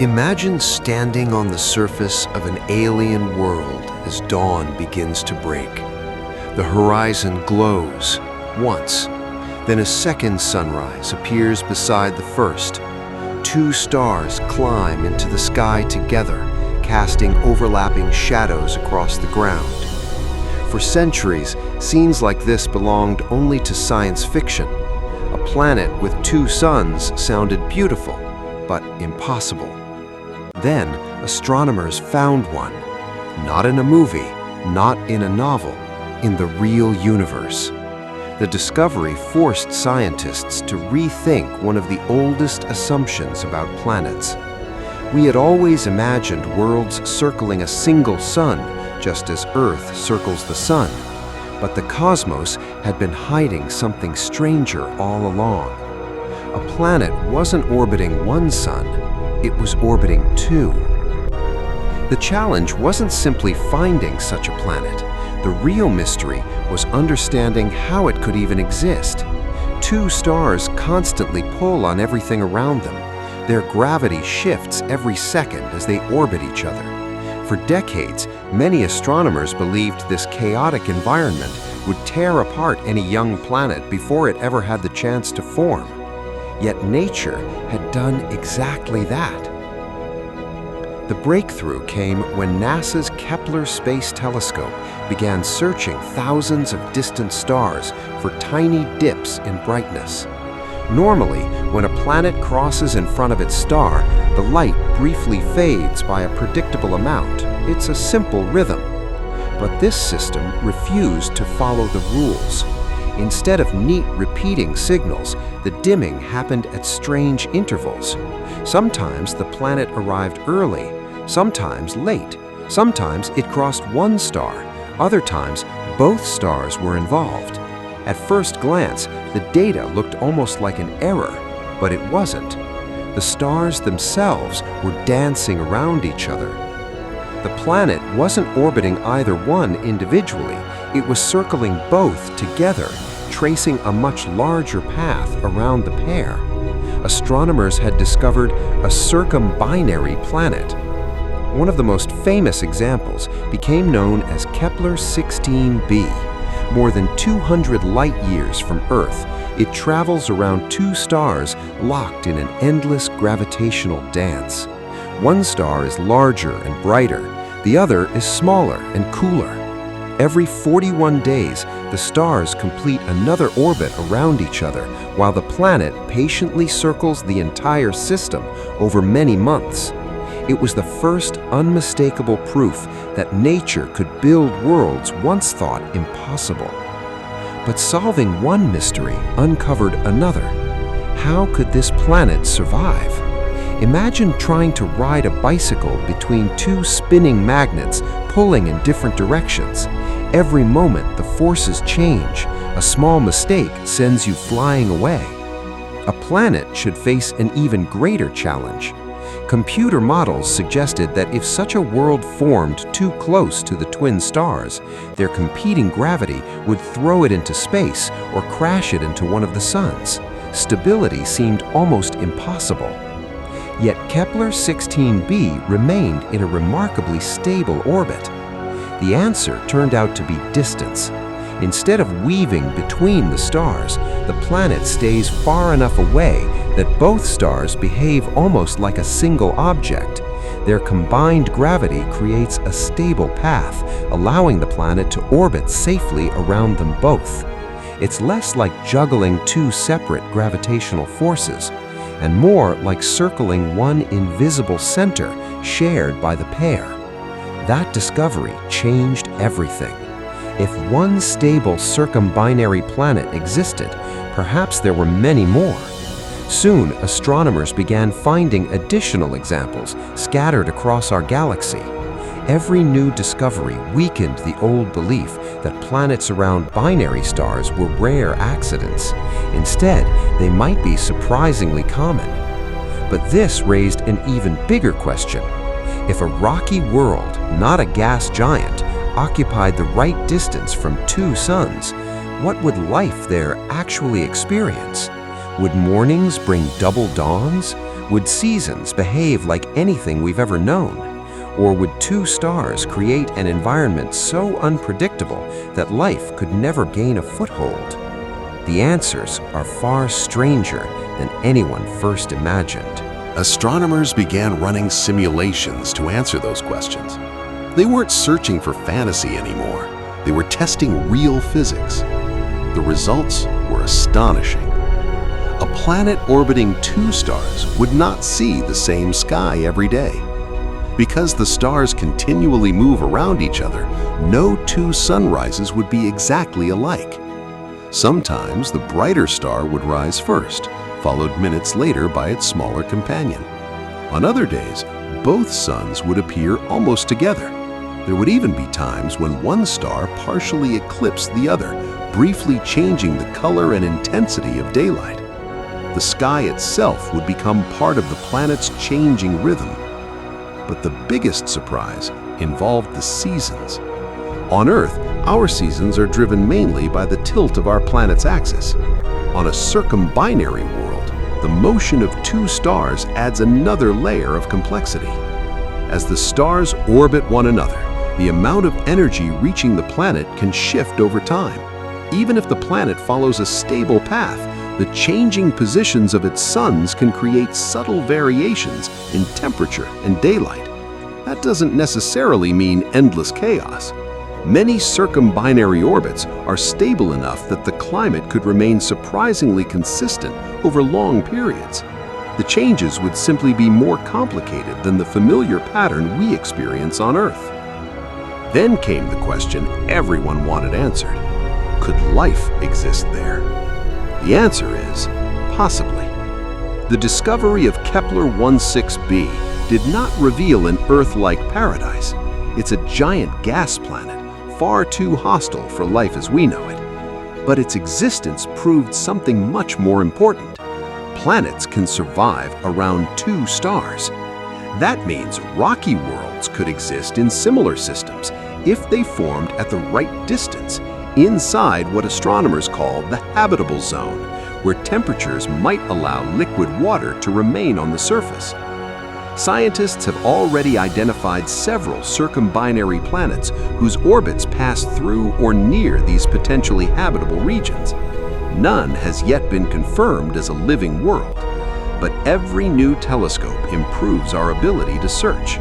Imagine standing on the surface of an alien world as dawn begins to break. The horizon glows once, then a second sunrise appears beside the first. Two stars climb into the sky together, casting overlapping shadows across the ground. For centuries, scenes like this belonged only to science fiction. A planet with two suns sounded beautiful, but impossible. Then, astronomers found one. Not in a movie, not in a novel, in the real universe. The discovery forced scientists to rethink one of the oldest assumptions about planets. We had always imagined worlds circling a single sun, just as Earth circles the sun. But the cosmos had been hiding something stranger all along. A planet wasn't orbiting one sun, it was orbiting two. The challenge wasn't simply finding such a planet. The real mystery was understanding how it could even exist. Two stars constantly pull on everything around them. Their gravity shifts every second as they orbit each other. For decades, many astronomers believed this chaotic environment would tear apart any young planet before it ever had the chance to form. Yet nature had done exactly that. The breakthrough came when NASA's Kepler space telescope began searching thousands of distant stars for tiny dips in brightness. Normally, when a planet crosses in front of its star, the light briefly fades by a predictable amount. It's a simple rhythm. But this system refused to follow the rules. Instead of neat repeating signals, the dimming happened at strange intervals. Sometimes the planet arrived early, sometimes late. Sometimes it crossed one star. Other times, both stars were involved. At first glance, the data looked almost like an error, but it wasn't. The stars themselves were dancing around each other. The planet wasn't orbiting either one individually, it was circling both together, tracing a much larger path around the pair. Astronomers had discovered a circumbinary planet. One of the most famous examples became known as Kepler 16b. More than 200 light-years from Earth, it travels around two stars locked in an endless gravitational dance. One star is larger and brighter, the other is smaller and cooler. Every 41 days, the stars complete another orbit around each other, while the planet patiently circles the entire system over many months. It was the first unmistakable proof that nature could build worlds once thought impossible. But solving one mystery uncovered another. How could this planet survive? Imagine trying to ride a bicycle between two spinning magnets pulling in different directions. Every moment, the forces change. A small mistake sends you flying away. A planet should face an even greater challenge. Computer models suggested that if such a world formed too close to the twin stars, their competing gravity would throw it into space or crash it into one of the suns. Stability seemed almost impossible. Yet Kepler 16b remained in a remarkably stable orbit. The answer turned out to be distance. Instead of weaving between the stars, the planet stays far enough away that both stars behave almost like a single object. Their combined gravity creates a stable path, allowing the planet to orbit safely around them both. It's less like juggling two separate gravitational forces, and more like circling one invisible center shared by the pair. That discovery changed everything. If one stable circumbinary planet existed, perhaps there were many more. Soon, astronomers began finding additional examples scattered across our galaxy. Every new discovery weakened the old belief that planets around binary stars were rare accidents. Instead, they might be surprisingly common. But this raised an even bigger question. If a rocky world, not a gas giant, occupied the right distance from two suns, what would life there actually experience? Would mornings bring double dawns? Would seasons behave like anything we've ever known? Or would two stars create an environment so unpredictable that life could never gain a foothold? The answers are far stranger than anyone first imagined. Astronomers began running simulations to answer those questions. They weren't searching for fantasy anymore. They were testing real physics. The results were astonishing. A planet orbiting two stars would not see the same sky every day. Because the stars continually move around each other, no two sunrises would be exactly alike. Sometimes the brighter star would rise first, followed minutes later by its smaller companion. On other days, both suns would appear almost together. There would even be times when one star partially eclipsed the other, briefly changing the color and intensity of daylight. The sky itself would become part of the planet's changing rhythm. But the biggest surprise involved the seasons. On Earth, our seasons are driven mainly by the tilt of our planet's axis. On a circumbinary world, the motion of two stars adds another layer of complexity. As the stars orbit one another, the amount of energy reaching the planet can shift over time. Even if the planet follows a stable path, the changing positions of its suns can create subtle variations in temperature and daylight. That doesn't necessarily mean endless chaos. Many circumbinary orbits are stable enough that the climate could remain surprisingly consistent over long periods. The changes would simply be more complicated than the familiar pattern we experience on Earth. Then came the question everyone wanted answered. Could life exist there? The answer is possibly. The discovery of Kepler 16b did not reveal an Earth-like paradise. It's a giant gas planet, far too hostile for life as we know it. But its existence proved something much more important. Planets can survive around two stars. That means rocky worlds could exist in similar systems if they formed at the right distance, inside what astronomers call the habitable zone, where temperatures might allow liquid water to remain on the surface. Scientists have already identified several circumbinary planets whose orbits pass through or near these potentially habitable regions. None has yet been confirmed as a living world, but every new telescope improves our ability to search.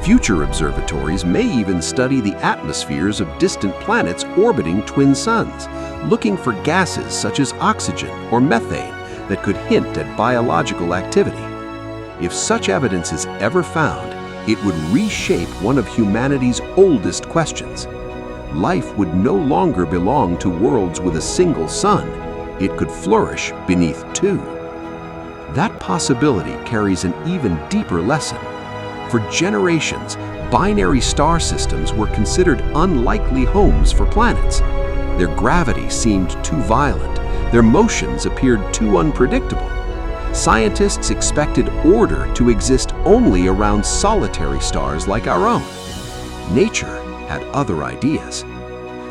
Future observatories may even study the atmospheres of distant planets orbiting twin suns, looking for gases such as oxygen or methane that could hint at biological activity. If such evidence is ever found, it would reshape one of humanity's oldest questions. Life would no longer belong to worlds with a single sun. It could flourish beneath two. That possibility carries an even deeper lesson. For generations, binary star systems were considered unlikely homes for planets. Their gravity seemed too violent. Their motions appeared too unpredictable. Scientists expected order to exist only around solitary stars like our own. Nature had other ideas.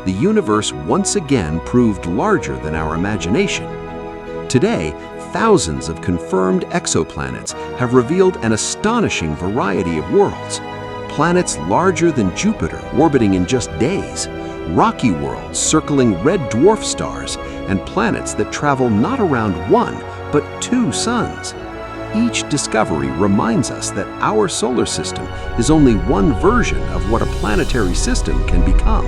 The universe once again proved larger than our imagination. Today, thousands of confirmed exoplanets have revealed an astonishing variety of worlds. Planets larger than Jupiter orbiting in just days, rocky worlds circling red dwarf stars, and planets that travel not around one, but two suns. Each discovery reminds us that our solar system is only one version of what a planetary system can become.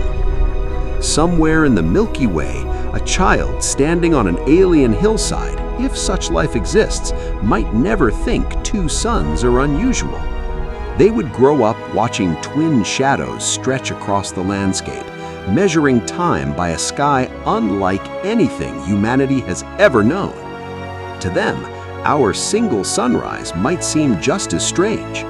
Somewhere in the Milky Way, a child standing on an alien hillside, if such life exists, might never think two suns are unusual. They would grow up watching twin shadows stretch across the landscape, measuring time by a sky unlike anything humanity has ever known. To them, our single sunrise might seem just as strange.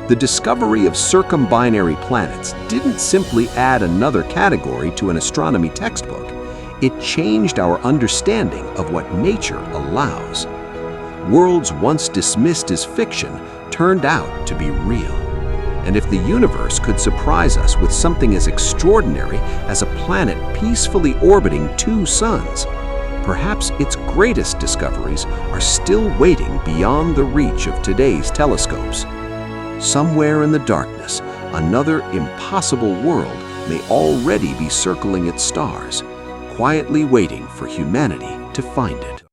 The discovery of circumbinary planets didn't simply add another category to an astronomy textbook. It changed our understanding of what nature allows. Worlds once dismissed as fiction turned out to be real. And if the universe could surprise us with something as extraordinary as a planet peacefully orbiting two suns, perhaps its greatest discoveries are still waiting beyond the reach of today's telescopes. Somewhere in the darkness, another impossible world may already be circling its stars, quietly waiting for humanity to find it.